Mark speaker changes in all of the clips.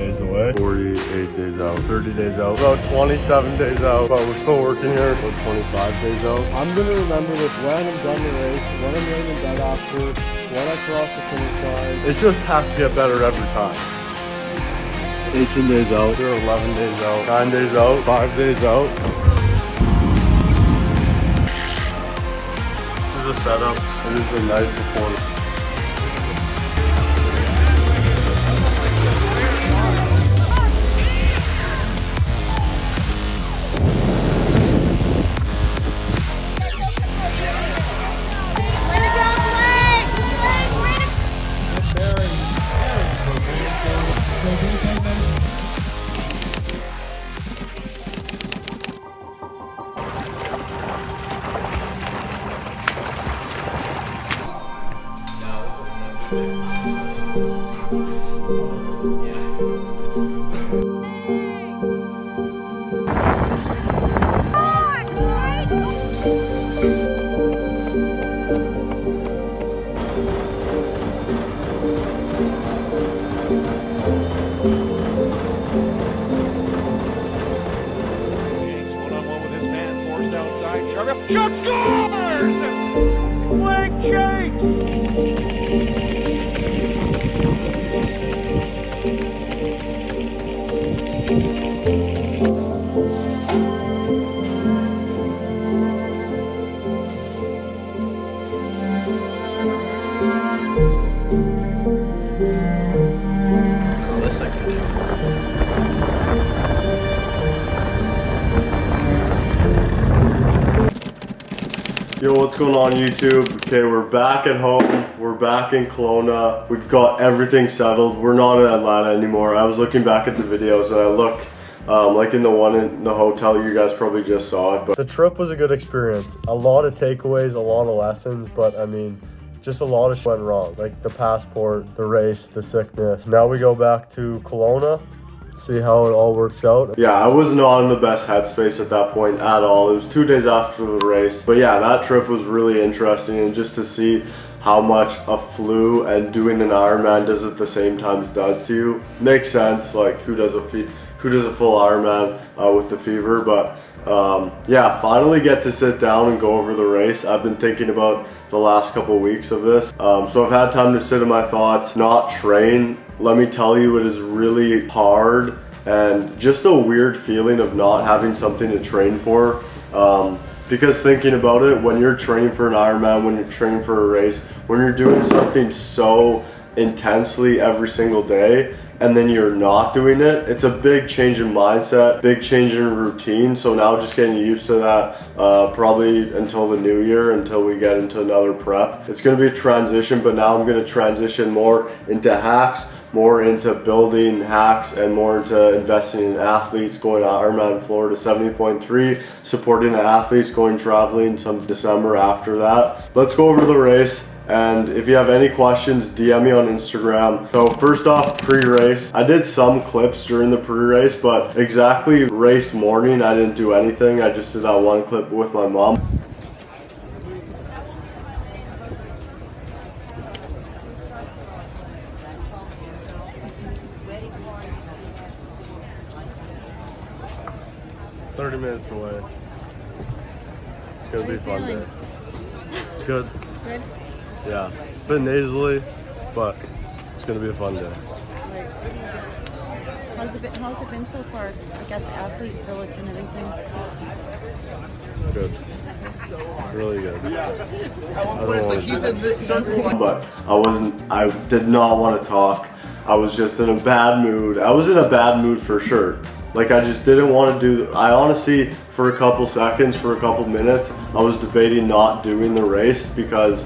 Speaker 1: days away. 48 days out, 30 days out, about 27 days out, but we're still working here, about 25 days out. I'm gonna remember this when I'm done the race, when I'm laying in bed after, when I cross the finish line. It just has to get better every time. 18 days out, we're 11 days out, 9 days out, 5 days out. This is a setup. It is the night before.
Speaker 2: Shot scores! Leg
Speaker 1: Oh, this I can do. Yo, what's going on YouTube? Okay, we're back at home. We're back in Kelowna. We've got everything settled. We're not in Atlanta anymore. I was looking back at the videos and I look like in the one in the hotel, you guys probably just saw it. But the trip was a good experience. A lot of takeaways, a lot of lessons, but I mean, just a lot of shit went wrong. Like the passport, the race, the sickness. Now we go back to Kelowna. See how it all works out. Yeah, I was not in the best headspace at that point at all. It was 2 days after the race. But yeah, that trip was really interesting, and just to see how much a flu and doing an Ironman does at the same time does to you makes sense. Like who does a full Ironman with the fever? But yeah, finally get to sit down and go over the race. I've been thinking about the last couple of weeks of this, so I've had time to sit in my thoughts, not train. Let me tell you, it is really hard and just a weird feeling of not having something to train for. Because thinking about it, when you're training for an Ironman, when you're training for a race, when you're doing something so intensely every single day, and then you're not doing it, it's a big change in mindset, big change in routine. So now just getting used to that, probably until the new year, until we get into another prep. It's gonna be a transition, but now I'm gonna transition more into hacks, more into building hacks, and more into investing in athletes, going to Ironman Florida 70.3, supporting the athletes, going traveling some December after that. Let's go over the race. And if you have any questions, DM me on Instagram. So first off, pre-race. I did some clips during the pre-race, but exactly race morning, I didn't do anything. I just did that one clip with my mom. "30 minutes away. It's gonna be a fun day." Good.
Speaker 3: Good?
Speaker 1: Yeah, a bit nasally, but it's gonna be a fun day.
Speaker 3: How's it been so far? I guess the athletes village and everything.
Speaker 1: Good. Really good.
Speaker 4: He's in this circle.
Speaker 1: But I did not want to talk. I was just in a bad mood. I was in a bad mood for sure. Like I just didn't want to do, I honestly, for a couple seconds, for a couple minutes, I was debating not doing the race because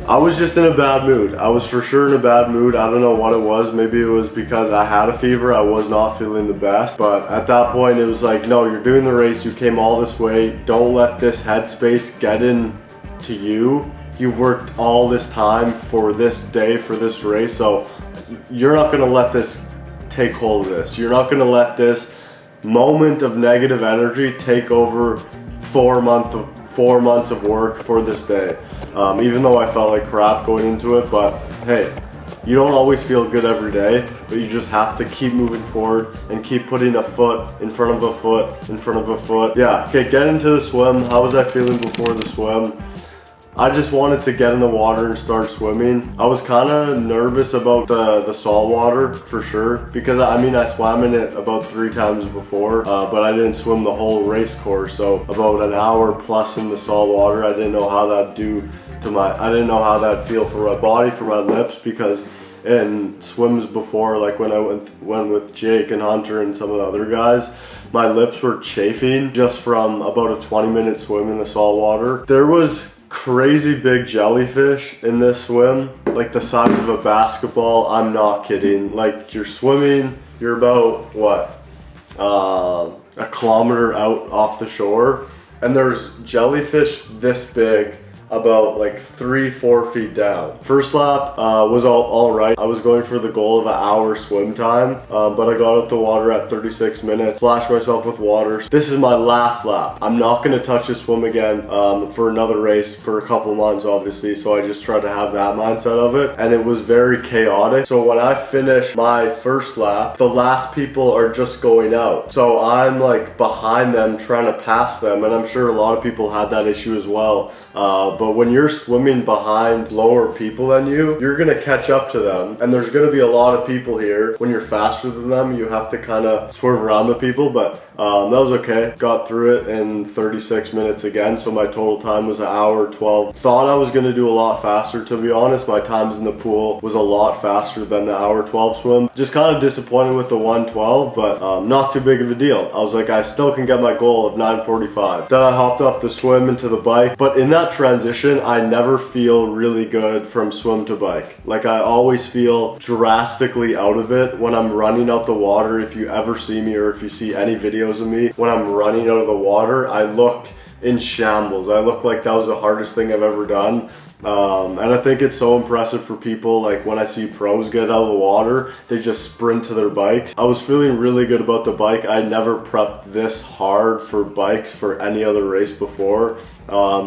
Speaker 1: I was just in a bad mood. I was for sure in a bad mood. I don't know what it was. Maybe it was because I had a fever. I was not feeling the best. But at that point, it was like, no, you're doing the race. You came all this way. Don't let this headspace get in to you. You've worked all this time for this day, for this race. So you're not going to let this take hold of this. You're not going to let this moment of negative energy take over 4 months of work for this day. Even though I felt like crap going into it, but hey, you don't always feel good every day, but you just have to keep moving forward and keep putting a foot in front of a foot in front of a foot. Yeah, okay, get into the swim. How was I feeling before the swim? I just wanted to get in the water and start swimming. I was kind of nervous about the salt water for sure, because I mean, I swam in it about 3 times before, but I didn't swim the whole race course. So about an hour plus in the salt water, I didn't know how that'd do to I didn't know how that'd feel for my body, for my lips, because in swims before, like when I went with Jake and Hunter and some of the other guys, my lips were chafing just from about a 20-minute swim in the salt water. There was crazy big jellyfish in this swim, like the size of a basketball. I'm not kidding. Like, you're swimming, you're about what, a kilometer out off the shore, and there's jellyfish this big, about like 3-4 feet down. First lap was all right. I was going for the goal of an hour swim time, but I got out the water at 36 minutes, splashed myself with water. This is my last lap. I'm not gonna touch a swim again for another race for a couple months, obviously, so I just tried to have that mindset of it, and it was very chaotic. So when I finished my first lap, the last people are just going out. So I'm like behind them trying to pass them, and I'm sure a lot of people had that issue as well. But when you're swimming behind lower people than you, you're gonna catch up to them, and there's gonna be a lot of people here. When you're faster than them, you have to kind of swerve around the people, but that was okay. Got through it in 36 minutes again, so my total time was an hour 12. Thought I was gonna do a lot faster, to be honest. My times in the pool was a lot faster than the hour 12 swim. Just kind of disappointed with the 1:12, but not too big of a deal. I was like, I still can get my goal of 9:45. Then I hopped off the swim into the bike, but in that transition, I never feel really good from swim to bike. Like, I always feel drastically out of it when I'm running out the water. If you ever see me, or if you see any videos of me, when I'm running out of the water, I look in shambles. I look like that was the hardest thing I've ever done. And I think it's so impressive for people, like when I see pros get out of the water, they just sprint to their bikes. I was feeling really good about the bike. I never prepped this hard for bikes for any other race before.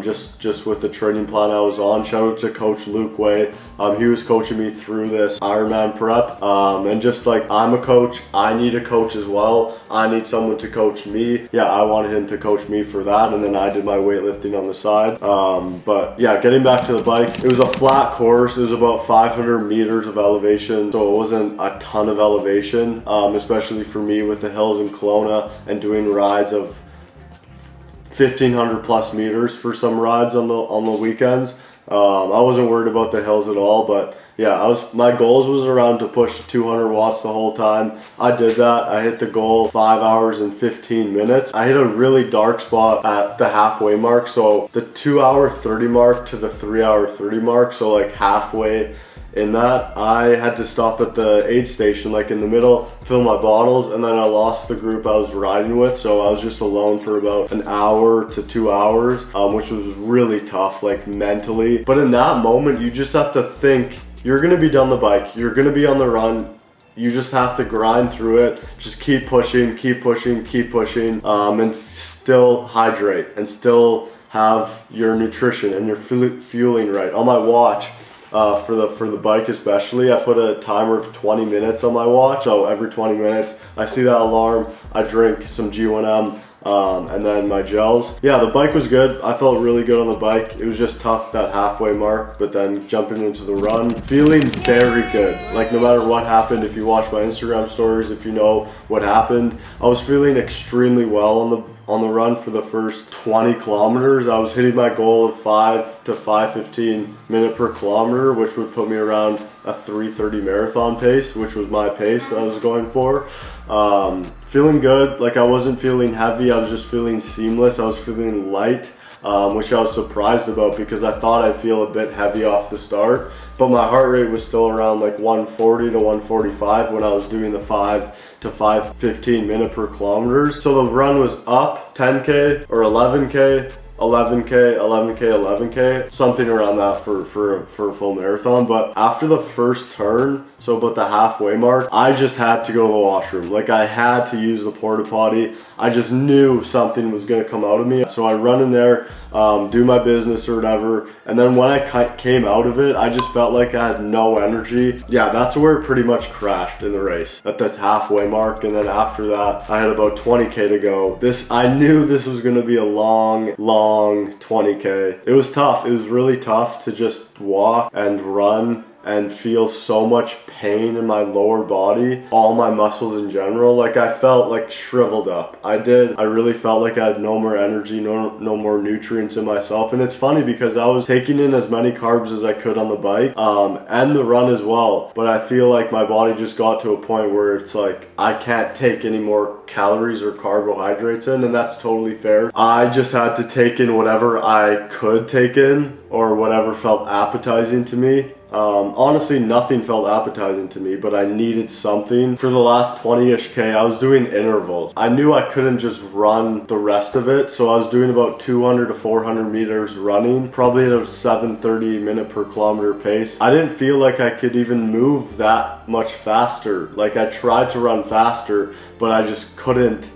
Speaker 1: Just with the training plan I was on. Shout out to Coach Luke Way. He was coaching me through this Ironman prep. And just like, I'm a coach, I need a coach as well. I need someone to coach me. Yeah, I wanted him to coach me for that, and then I did my weightlifting on the side. But yeah, getting back to the bike, it was a flat course. It was about 500 meters of elevation, so it wasn't a ton of elevation, especially for me with the hills in Kelowna and doing rides of 1,500 plus meters for some rides on the weekends. I wasn't worried about the hills at all, but yeah, my goals was around to push 200 watts the whole time. I did that. I hit the goal 5 hours and 15 minutes. I hit a really dark spot at the halfway mark, so the 2 hour 30 mark to the 3 hour 30 mark, so like halfway in that, I had to stop at the aid station, like in the middle, fill my bottles, and then I lost the group I was riding with, so I was just alone for about an hour to 2 hours, which was really tough, like mentally. But in that moment, you just have to think, you're gonna be down the bike, you're gonna be on the run, you just have to grind through it, just keep pushing, keep pushing, keep pushing, and still hydrate, and still have your nutrition and your fueling right. On my watch, for the bike especially, I put a timer of 20 minutes on my watch, so every 20 minutes I see that alarm, I drink some G1M, and then my gels. Yeah, the bike was good. I felt really good on the bike. It was just tough, that halfway mark, but then jumping into the run, feeling very good. Like, no matter what happened, if you watch my Instagram stories, if you know what happened, I was feeling extremely well on the run for the first 20 kilometers. I was hitting my goal of 5 to 5:15 minute per kilometer, which would put me around a 3:30 marathon pace, which was my pace that I was going for. Feeling good. Like, I wasn't feeling heavy, I was just feeling seamless. I was feeling light, which I was surprised about, because I thought I'd feel a bit heavy off the start, but my heart rate was still around like 140 to 145 when I was doing the 5 to 5:15 minute per kilometers. So the run was up 10K or 11K, 11K, something around that for a full marathon. But after the first turn, so about the halfway mark, I just had to go to the washroom. Like, I had to use the porta potty. I just knew something was gonna come out of me. So I run in there, do my business or whatever. And then when I came out of it, I just felt like I had no energy. Yeah, that's where it pretty much crashed in the race, at the halfway mark. And then after that, I had about 20K to go. I knew this was gonna be a long 20K. It was tough. It was really tough to just walk and run and feel so much pain in my lower body, all my muscles in general. Like, I felt like shriveled up. I really felt like I had no more energy, no more nutrients in myself. And it's funny because I was taking in as many carbs as I could on the bike, and the run as well. But I feel like my body just got to a point where it's like, I can't take any more calories or carbohydrates in, and that's totally fair. I just had to take in whatever I could take in, or whatever felt appetizing to me. Honestly, nothing felt appetizing to me, but I needed something. For the last 20-ish K, I was doing intervals. I knew I couldn't just run the rest of it, so I was doing about 200 to 400 meters running, probably at a 7:30 minute per kilometer pace. I didn't feel like I could even move that much faster. Like, I tried to run faster, but I just couldn't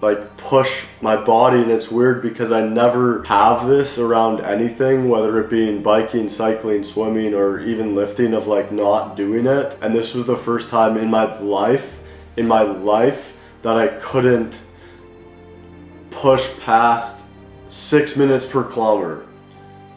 Speaker 1: like push my body. And it's weird because I never have this around anything, whether it be in biking, cycling, swimming, or even lifting, of like not doing it. And this was the first time in my life that I couldn't push past 6 minutes per kilometer.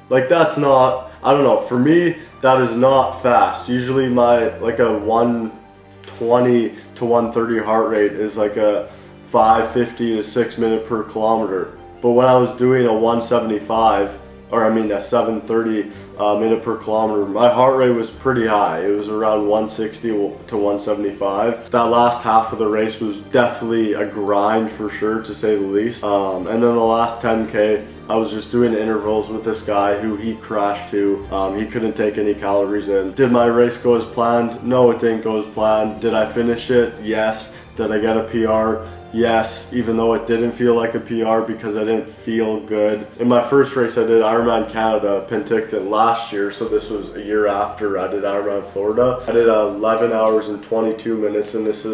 Speaker 1: Like, that's not, I don't know, for me that is not fast. Usually my like a 120 to 130 heart rate is like a 5:50 to 6 minute per kilometer. But when I was doing a 175, or I mean a 7:30 minute per kilometer, my heart rate was pretty high. It was around 160 to 175. That last half of the race was definitely a grind for sure, to say the least. And then the last 10K, I was just doing intervals with this guy who he crashed to. He couldn't take any calories in. Did my race go as planned? No, it didn't go as planned. Did I finish it? Yes. Did I get a PR? Yes, even though it didn't feel like a PR because I didn't feel good. In my first race, I did Ironman Canada, Penticton, last year, so this was a year after I did Ironman Florida. I did 11 hours and 22 minutes, and this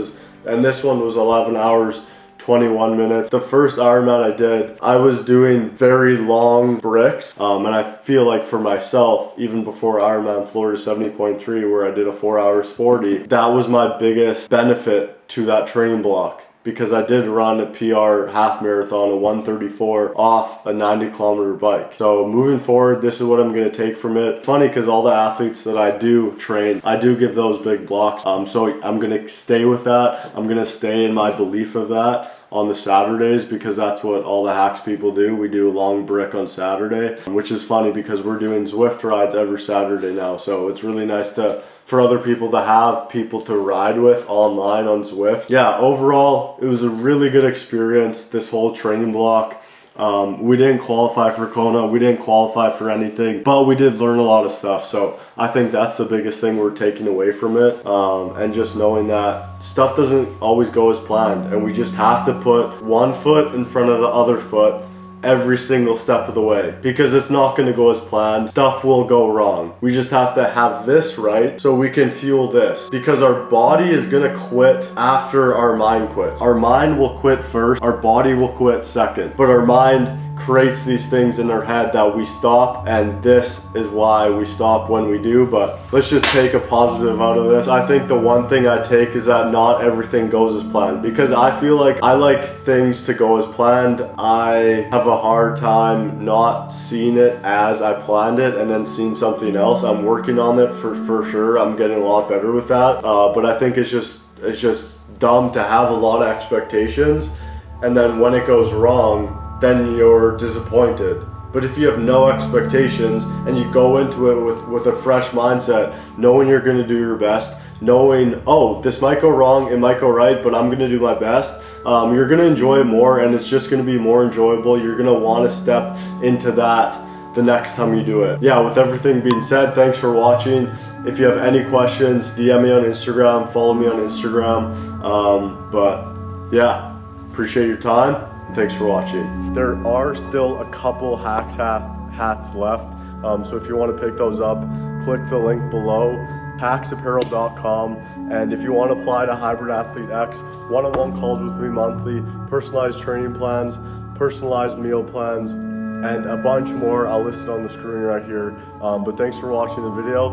Speaker 1: one was 11 hours 21 minutes. The first Ironman I did, I was doing very long bricks, and I feel like for myself, even before Ironman Florida 70.3, where I did a 4 hours 40, that was my biggest benefit to that training block. Because I did run a PR half marathon, a 134 off a 90 kilometer bike. So moving forward, this is what I'm gonna take from it. Funny, because all the athletes that I do train, I do give those big blocks. So I'm gonna stay with that. I'm gonna stay in my belief of that on the Saturdays, because that's what all the hacks people do. We do a long brick on Saturday, which is funny because we're doing Zwift rides every Saturday now. So it's really nice for other people to have people to ride with online on Zwift. Yeah, overall, it was a really good experience, this whole training block. We didn't qualify for Kona, we didn't qualify for anything, but we did learn a lot of stuff. So I think that's the biggest thing we're taking away from it. And just knowing that stuff doesn't always go as planned, and we just have to put one foot in front of the other foot every single step of the way, because it's not going to go as planned. Stuff will go wrong. We just have to have this right so we can fuel this, because our body is going to quit after our mind quits. Our mind will quit first, our body will quit second, but our mind creates these things in our head that we stop, and this is why we stop when we do. But let's just take a positive out of this. I think the one thing I take is that not everything goes as planned, because I feel like I like things to go as planned. I have a hard time not seeing it as I planned it and then seeing something else. I'm working on it for sure. I'm getting a lot better with that. But I think it's just dumb to have a lot of expectations, and then when it goes wrong, then you're disappointed. But if you have no expectations and you go into it with a fresh mindset, knowing you're going to do your best, knowing, oh, this might go wrong, it might go right, but I'm going to do my best, you're going to enjoy it more, and it's just going to be more enjoyable. You're going to want to step into that the next time you do it. Yeah, with everything being said, thanks for watching. If you have any questions, DM me on Instagram, follow me on Instagram. But yeah, appreciate your time. Thanks for watching. There are still a couple Hacks hats left. So if you want to pick those up, click the link below, hacksapparel.com. And if you want to apply to Hybrid Athlete X, one-on-one calls with me monthly, personalized training plans, personalized meal plans, and a bunch more. I'll list it on the screen right here. But thanks for watching the video.